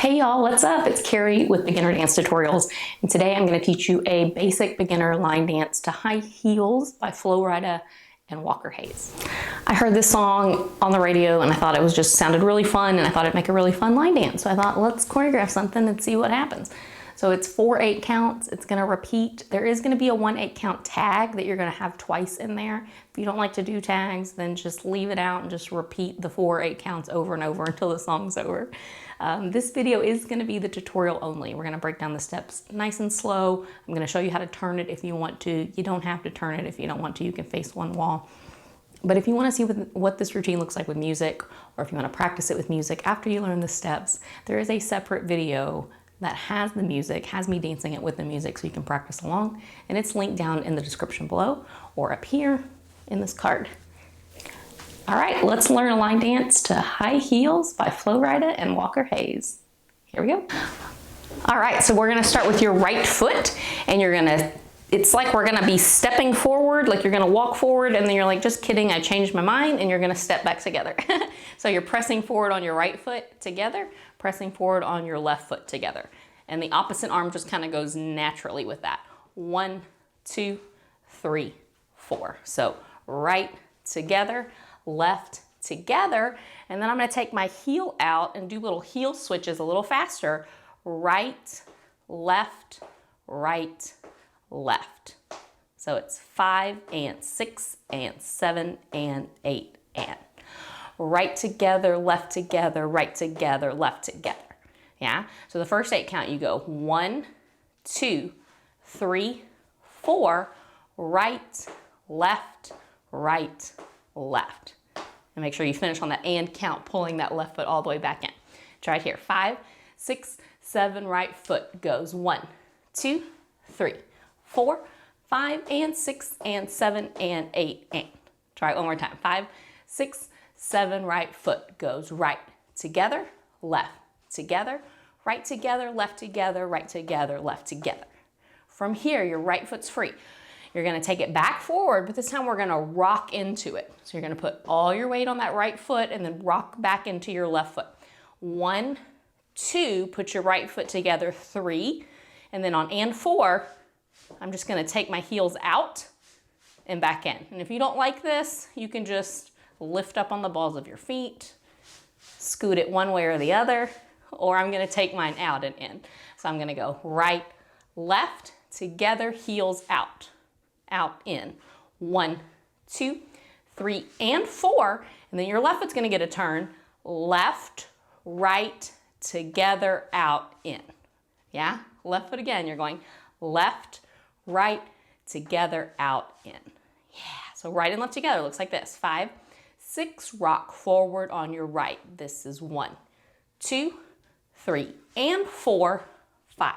Hey y'all, what's up? It's Carrie with Beginner Dance Tutorials, and today I'm going to teach you a basic beginner line dance to High Heels by Flo Rida and Walker Hayes. I heard this song on the radio and I thought it was just sounded really fun, and I thought it'd make a really fun line dance. So I thought, let's choreograph something and see what happens. So it's 4 8 counts. It's going to repeat. There is going to be a 1 8 count tag that you're going to have twice in there. If you don't like to do tags, then just leave it out and just repeat the 4 8 counts over and over until the song's over. This video is going to be the tutorial only. We're going to break down the steps nice and slow. I'm going to show you how to turn it if you want to. You don't have to turn it if you don't want to. You can face one wall. But if you want to see what this routine looks like with music, or if you want to practice it with music after you learn the steps, there is a separate video that has the music, has me dancing it with the music so you can practice along. And it's linked down in the description below or up here in this card. All right, let's learn a line dance to High Heels by Flo Rida and Walker Hayes. Here we go. All right, so we're gonna start with your right foot, and it's like we're gonna be stepping forward, like you're gonna walk forward, and then you're like, just kidding, I changed my mind, and you're gonna step back together. So you're pressing forward on your right foot together, pressing forward on your left foot together. And the opposite arm just kind of goes naturally with that. 1, 2, 3, 4. So right together, left together, and then I'm going to take my heel out and do little heel switches a little faster. Right, left, right, left. So it's 5 and 6 and 7 and 8 and right together, left together, right together, left together. Yeah, so the first 8 count, you go 1, 2, 3, 4, right, left, right, left. And make sure you finish on that and count, pulling that left foot all the way back in. Try it here. 5, 6, 7, right foot goes 1, 2, 3, 4, 5 and 6 and 7 and 8 and. Try it one more time. 5, 6, 7, right foot goes right together, left together, right together, left together, right together, left together. From here, your right foot's free. You're gonna take it back forward, but this time we're gonna rock into it. So you're gonna put all your weight on that right foot and then rock back into your left foot. 1, 2, put your right foot together, 3, and then on and 4, I'm just gonna take my heels out and back in. And if you don't like this, you can just lift up on the balls of your feet, scoot it one way or the other, or I'm gonna take mine out and in. So I'm gonna go right, left, together, heels out, out, in. 1, 2, 3, and 4, and then your left foot's gonna get a turn, left, right, together, out, in. Yeah, left foot again, you're going left, right, together, out, in. Yeah, so right and left together looks like this. 5, 6, rock forward on your right. This is 1, 2, 3, and 4, 5,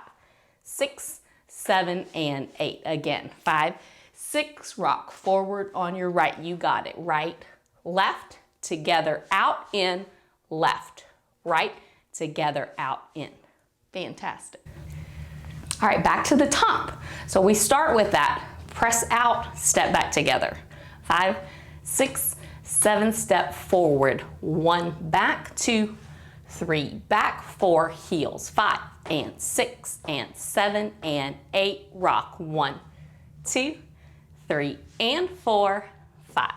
6, 7, and 8. Again, 5, 6, rock forward on your right. You got it. Right, left, together, out, in, left, right, together, out, in. Fantastic. All right, back to the top. So we start with that. Press out, step back together. 5, 6, 7, step forward. 1, back, 2, 3, back, 4, heels. 5 and 6 and 7 and 8, rock. 1, 2, 3, and 4, 5,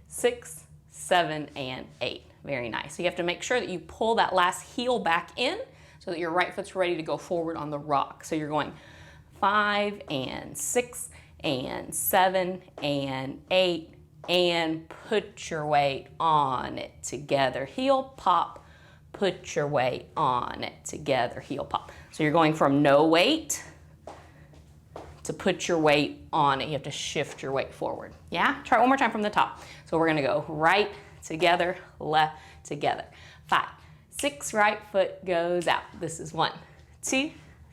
6, 7, and 8. Very nice. So you have to make sure that you pull that last heel back in so that your right foot's ready to go forward on the rock. So you're going 5 and 6 and 7 and 8, and put your weight on it together. Heel pop, put your weight on it together. Heel pop. So you're going from no weight to put your weight on it. You have to shift your weight forward. Yeah? Try it one more time from the top. So we're gonna go right together, left together. 5, 6, right foot goes out. This is 1, 2,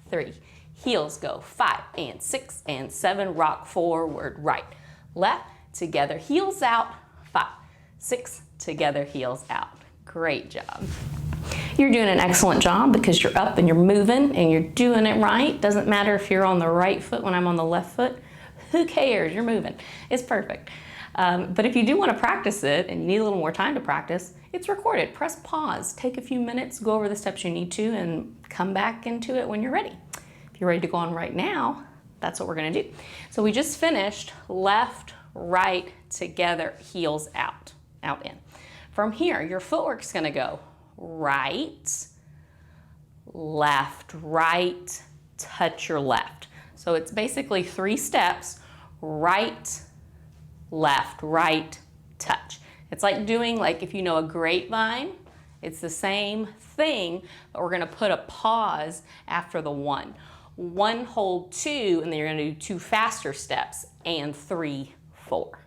3. Heels go 5 and 6 and 7, rock forward, right, left, together, heels out, 5, 6, together, heels out. Great job. You're doing an excellent job because you're up and you're moving and you're doing it right. Doesn't matter if you're on the right foot when I'm on the left foot. Who cares? You're moving. It's perfect. But if you do want to practice it and you need a little more time to practice, it's recorded. Press pause, take a few minutes, go over the steps you need to, and come back into it when you're ready. If you're ready to go on right now, that's what we're going to do. So we just finished left, right, together, heels out, out, in. From here, your footwork's going to go right, left, right, touch your left. So it's basically 3 steps, right, left, right, touch. It's like doing, like if you know a grapevine, it's the same thing, but we're gonna put a pause after the 1. 1, hold 2, and then you're gonna do 2 faster steps, and 3, 4.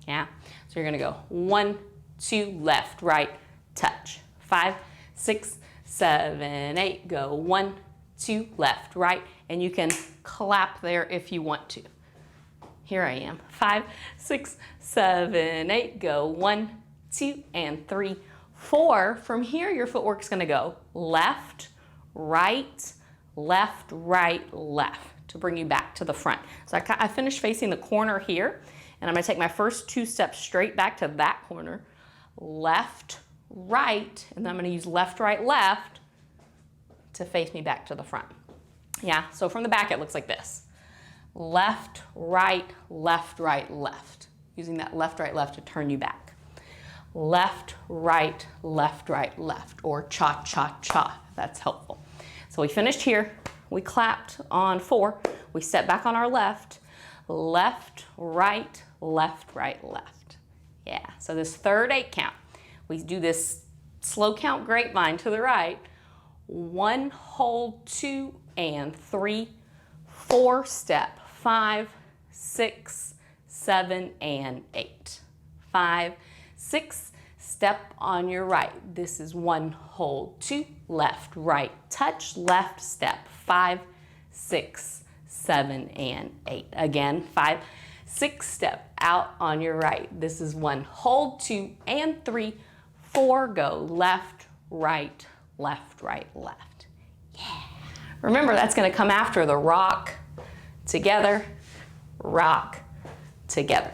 Yeah, so you're gonna go 1, 2, left, right, touch. 5, 6, 7, 8, go 1, 2, left, right, and you can clap there if you want to. Here I am. 5, 6, 7, 8, go 1, 2, and 3, 4. From here, your footwork's gonna go left, right, left, right, left to bring you back to the front. So I finished facing the corner here, and I'm gonna take my first 2 steps straight back to that corner, left, right, and then I'm gonna use left, right, left to face me back to the front. Yeah, so from the back it looks like this. Left, right, left, right, left. Using that left, right, left to turn you back. Left, right, left, right, left, or cha, cha, cha, if that's helpful. So we finished here, we clapped on 4, we step back on our left, left, right, left, right, left. Yeah, so this third 8 count, we do this slow count grapevine to the right, 1, hold 2, and 3, 4, step, 5, 6, 7, and 8. 5, 6, step on your right. This is 1, hold 2, left, right, touch, left, step, 5, 6, 7, and 8. Again, 5, 6, step out on your right. This is 1, hold 2, and 3, 4, go left, right, left, right, left. Yeah. Remember, that's going to come after the rock, together, rock, together.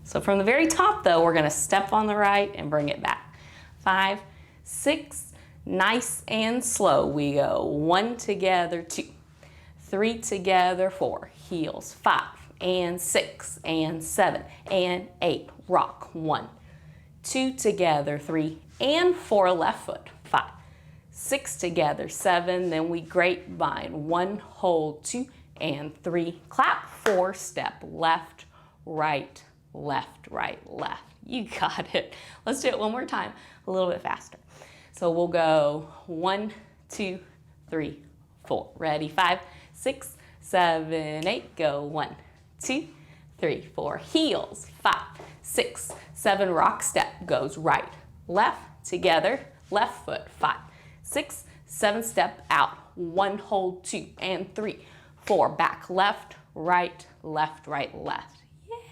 So from the very top though, we're going to step on the right and bring it back. 5, 6, nice and slow. We go 1 together, 2, 3 together, 4, heels, 5, and 6, and 7, and 8, rock, 1, 2 together, 3, and 4, left foot, 5, 6 together, 7, then we grapevine, 1, hold 2, and 3, clap, 4, step, left, right, left, right, left. You got it. Let's do it one more time, a little bit faster. So we'll go 1, 2, 3, 4. Ready? 5, 6, 7, 8, go 1, 2, 3, 4. Heels, 5, 6, 7, rock, step, goes right, left, together, left foot, 5, 6, 7, step out, 1, hold 2, and 3, 4, back, left, right, right, left.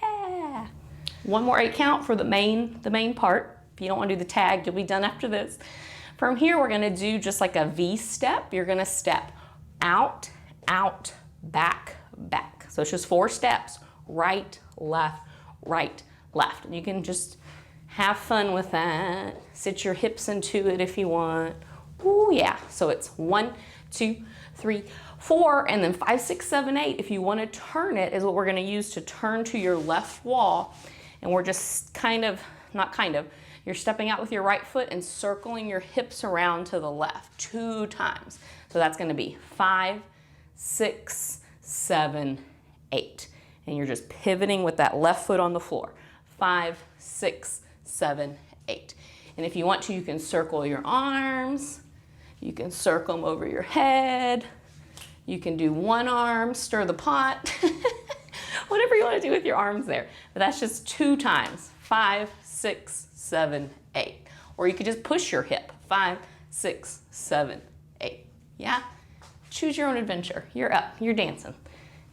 Yeah. One more 8 count for the main part. If you don't want to do the tag, you'll be done after this. From here, we're gonna do just like a V step. You're gonna step out, out, back, back. So it's just 4 steps, right, left, left. And you can just have fun with that. Sit your hips into it if you want. Ooh, yeah. So it's 1, 2, 3, 4, and then 5, 6, 7, 8. If you want to turn it, is what we're going to use to turn to your left wall. And we're just you're stepping out with your right foot and circling your hips around to the left 2 times. So that's going to be 5, 6, 7, 8. And you're just pivoting with that left foot on the floor. 5, 6, 7, 8. And if you want to, you can circle your arms. You can circle them over your head. You can do one arm, stir the pot. Whatever you want to do with your arms there. But that's just 2 times. 5, 6, 7, 8. Or you could just push your hip. 5, 6, 7, 8. Yeah? Choose your own adventure. You're up. You're dancing.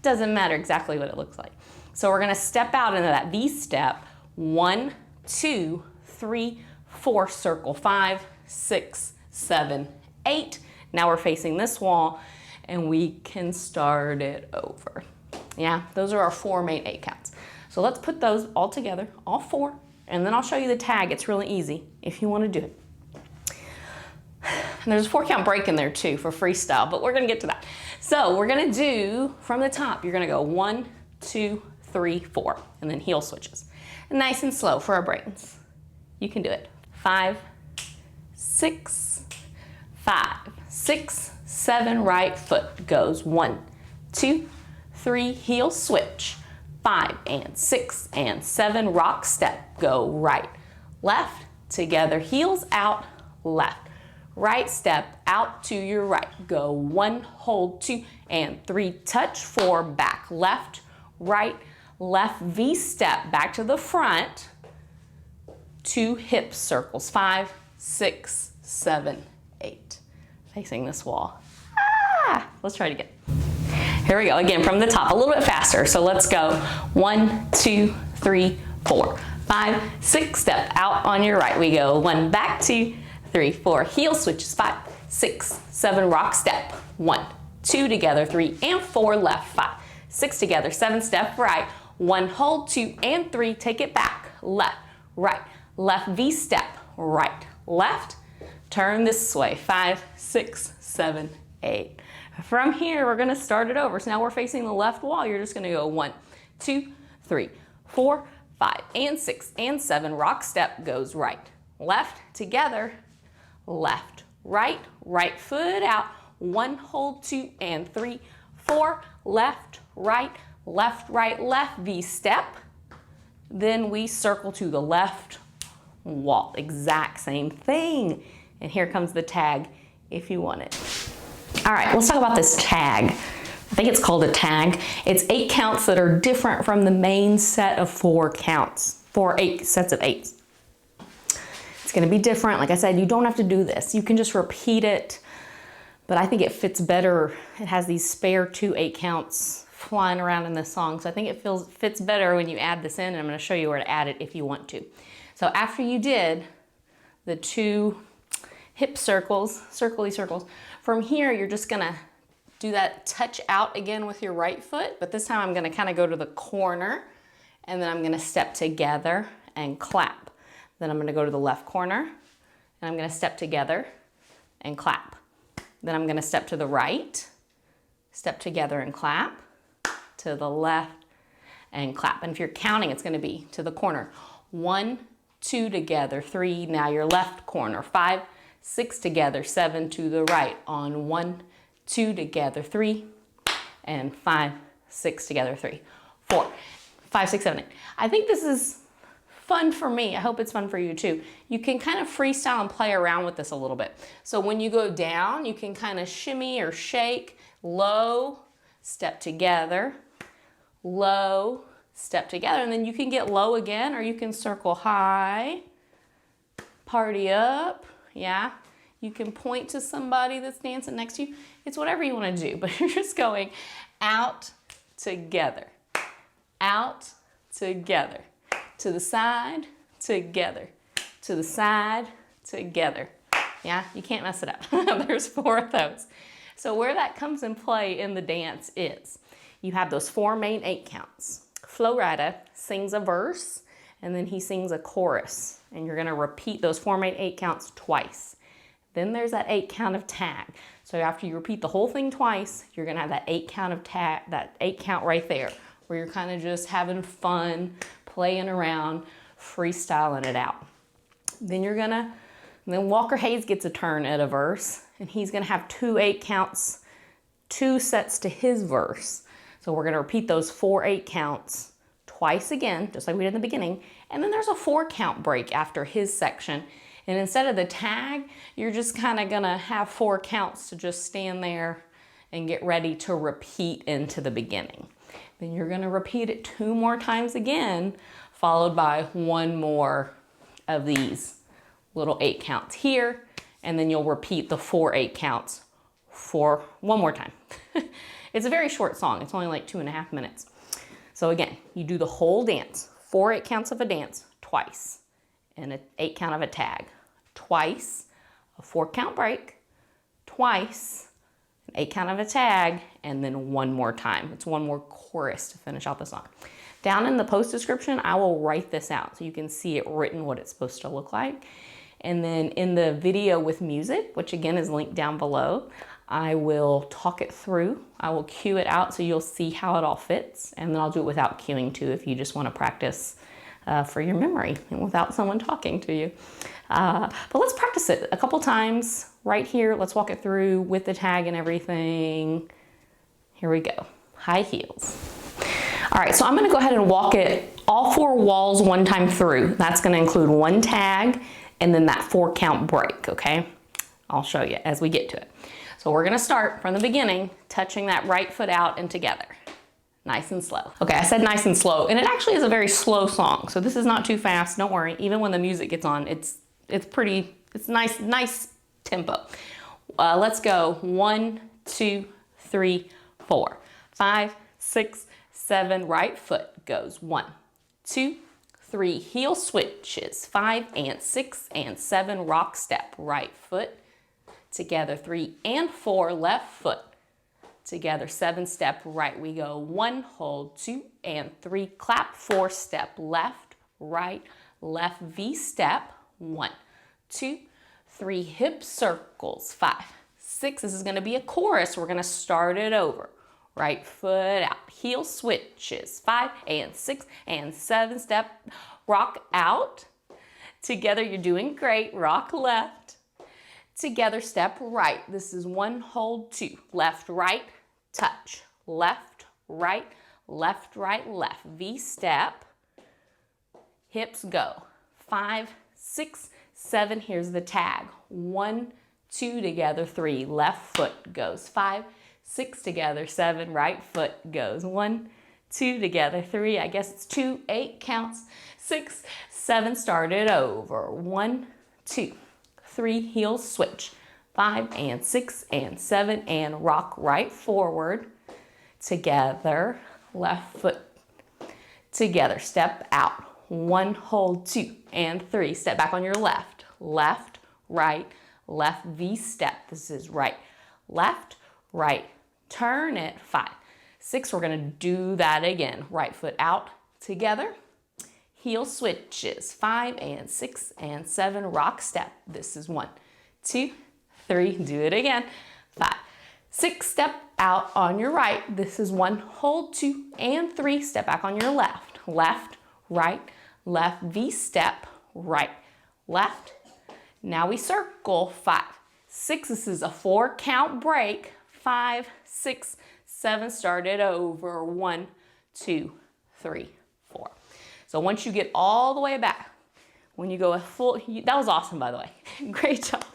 Doesn't matter exactly what it looks like. So we're going to step out into that V step. 1, 2, 3, 4, circle. 5, 6, 7, 8. Now we're facing this wall and we can start it over. Yeah, those are our 4 main 8 counts. So let's put those all together, all 4, and then I'll show you the tag. It's really easy if you want to do it. And there's a 4 count break in there too for freestyle, but we're gonna get to that. So we're gonna do, from the top, you're gonna go 1, 2, 3, 4, and then heel switches. And nice and slow for our brains. You can do it. 5, 6, 5, 6, 7, right foot goes 1, 2, 3, heel switch, 5 and 6 and 7, rock step, go right, left, together, heels out, left. Right step out to your right. Go 1, hold 2 and 3, touch 4, back, left, right, left, V step, back to the front, 2 hip circles, 5, 6, 7, 8. Facing this wall. Ah! Let's try it again. Here we go, again from the top, a little bit faster. So let's go 1, 2, 3, 4, 5, 6, step out on your right. We go 1, back, 2, 3, 4, heel switches, 5, 6, 7, rock step, 1, 2 together, 3 and 4, left, 5, 6 together, 7, step right, 1, hold 2 and 3, take it back, left, right, left, V step, right, left, turn this way, 5, 6, 7, 8. From here, we're gonna start it over. So now we're facing the left wall. You're just gonna go 1, 2, 3, 4, 5, and 6, and 7, rock step goes right, left, together, left, right, right foot out, 1, hold 2 and 3, 4, left, right, left, V step. Then we circle to the left wall, exact same thing. And here comes the tag if you want it. All right, let's talk about this tag. I think it's called a tag. It's 8 counts that are different from the main set of 4 counts, 8 sets of 8s. It's gonna be different. Like I said, you don't have to do this. You can just repeat it, but I think it fits better. It has these spare 2 8 counts flying around in this song. So I think it fits better when you add this in, and I'm gonna show you where to add it if you want to. So after you did the 2 hip circles, circle-y circles, from here you're just gonna do that touch out again with your right foot, but this time I'm gonna kind of go to the corner, and then I'm gonna step together and clap. Then I'm gonna go to the left corner, and I'm gonna step together and clap. Then I'm gonna step to the right, step together and clap, to the left and clap. And if you're counting, it's gonna be to the corner. 1, 2 together, 3, now your left corner, 5, 6 together, 7 to the right on 1, 2 together, 3, and 5, 6 together, 3, 4, 5, 6, 7, 8. I think this is fun for me. I hope it's fun for you too. You can kind of freestyle and play around with this a little bit. So when you go down, you can kind of shimmy or shake, low, step together, low, step together, and then you can get low again, or you can circle high, party up, yeah. You can point to somebody that's dancing next to you. It's whatever you want to do, but you're just going out, together, out, together, to the side, together, to the side, together. Yeah, you can't mess it up. There's 4 of those. So where that comes in play in the dance is, you have those 4 main 8 counts. Flo Rida sings a verse, and then he sings a chorus, and you're gonna repeat those 4 main 8 counts twice. Then there's that 8 count of tag. So after you repeat the whole thing twice, you're gonna have that 8 count of tag, that 8 count right there, where you're kind of just having fun, playing around, freestyling it out. Then then Walker Hayes gets a turn at a verse, and he's gonna have 2 8 counts, 2 sets to his verse. So we're gonna repeat those 4 8 counts twice again, just like we did in the beginning. And then there's a 4 count break after his section. And instead of the tag, you're just kind of gonna have 4 counts to just stand there and get ready to repeat into the beginning. Then you're gonna repeat it 2 more times again, followed by 1 more of these little 8 counts here, and then you'll repeat the 4 8 counts for 1 more time. It's a very short song. It's only like 2.5 minutes. So again, you do the whole dance, 4 8 counts of a dance twice, and an 8 count of a tag twice, a 4 count break twice, an 8 count of a tag, and then 1 more time. It's 1 more chorus to finish out the song. Down in the post description, I will write this out so you can see it written what it's supposed to look like. And then in the video with music, which again is linked down below, I will talk it through. I will cue it out so you'll see how it all fits. And then I'll do it without cueing too if you just want to practice for your memory and without someone talking to you. But let's practice it a couple times right here. Let's walk it through with the tag and everything. Here we go. High heels. All right, so I'm gonna go ahead and walk it all 4 walls one time through. That's gonna include 1 tag and then that 4 count break, okay? I'll show you as we get to it. So we're gonna start from the beginning, touching that right foot out and together. Nice and slow. Okay, I said nice and slow, and it actually is a very slow song, so this is not too fast, don't worry. Even when the music gets on, it's nice tempo. Let's go 1, 2, 3, 4, 5, 6, 7, right foot goes 1, 2, 3, heel switches, 5 and 6 and 7, rock step, right foot, together 3 and 4, left foot, together 7 step right. We go 1, hold 2 and 3, clap 4 step, left, right, left V step, 1, 2, 3, hip circles, 5, 6. This is gonna be a chorus. We're gonna start it over. Right foot out, heel switches, 5 and 6 and 7 step, rock out. Together, you're doing great, rock left. Together, step right. This is 1, hold 2, left, right, touch, left, right, left, right, left. V step, hips go, 5, 6, 7, here's the tag. 1, 2, together, 3, left foot goes, 5, 6 together, 7, right foot goes, 1, 2 together, 3, I guess it's 2, 8 counts, 6, 7, start it over, 1, 2, 3, heel switch, 5 and 6 and 7 and rock right forward, together, left foot, together, step out, 1, hold 2 and 3, step back on your left, left, right, left V step, this is right, left, right, turn it, 5, 6, we're gonna do that again, right foot out, together, heel switches, 5 and 6 and 7, rock step, this is 1, 2, 3, do it again, 5, 6, step out on your right, this is 1, hold 2 and 3, step back on your left, left, right, left V step, right, left, now we circle, 5, 6, this is a 4 count break, 5, 6, 7, start it over, 1, 2, 3, 4. So once you get all the way back, when you go a full, that was awesome by the way, great job.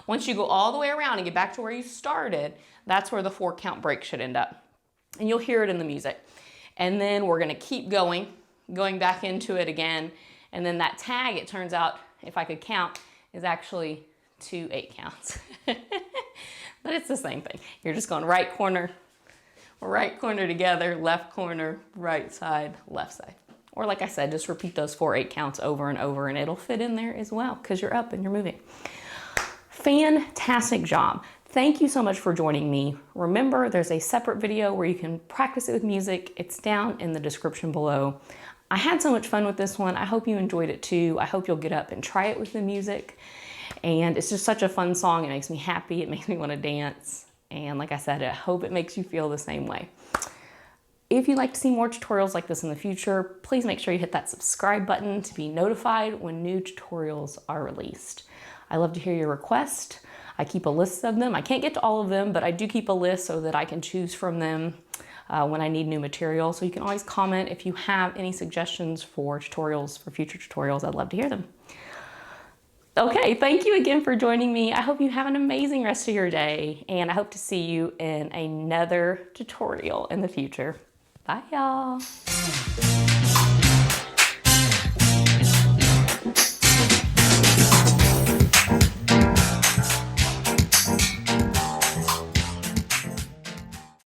Once you go all the way around and get back to where you started, that's where the 4 count break should end up. And you'll hear it in the music. And then we're gonna keep going back into it again. And then that tag, it turns out, if I could count, is actually 2 8 counts. But it's the same thing. You're just going right corner together, left corner, right side, left side. Or like I said, just repeat those 4 8 counts over and over and it'll fit in there as well because you're up and you're moving. Fantastic job. Thank you so much for joining me. Remember, there's a separate video where you can practice it with music. It's down in the description below. I had so much fun with this one. I hope you enjoyed it too. I hope you'll get up and try it with the music. And it's just such a fun song. It makes me happy. It makes me want to dance. And like I said, I hope it makes you feel the same way. If you'd like to see more tutorials like this in the future, please make sure you hit that subscribe button to be notified when new tutorials are released. I love to hear your requests. I keep a list of them. I can't get to all of them, but I do keep a list so that I can choose from them when I need new material. So you can always comment if you have any suggestions for tutorials, for future tutorials. I'd love to hear them. Okay, thank you again for joining me. I hope you have an amazing rest of your day, and I hope to see you in another tutorial in the future. Bye, y'all.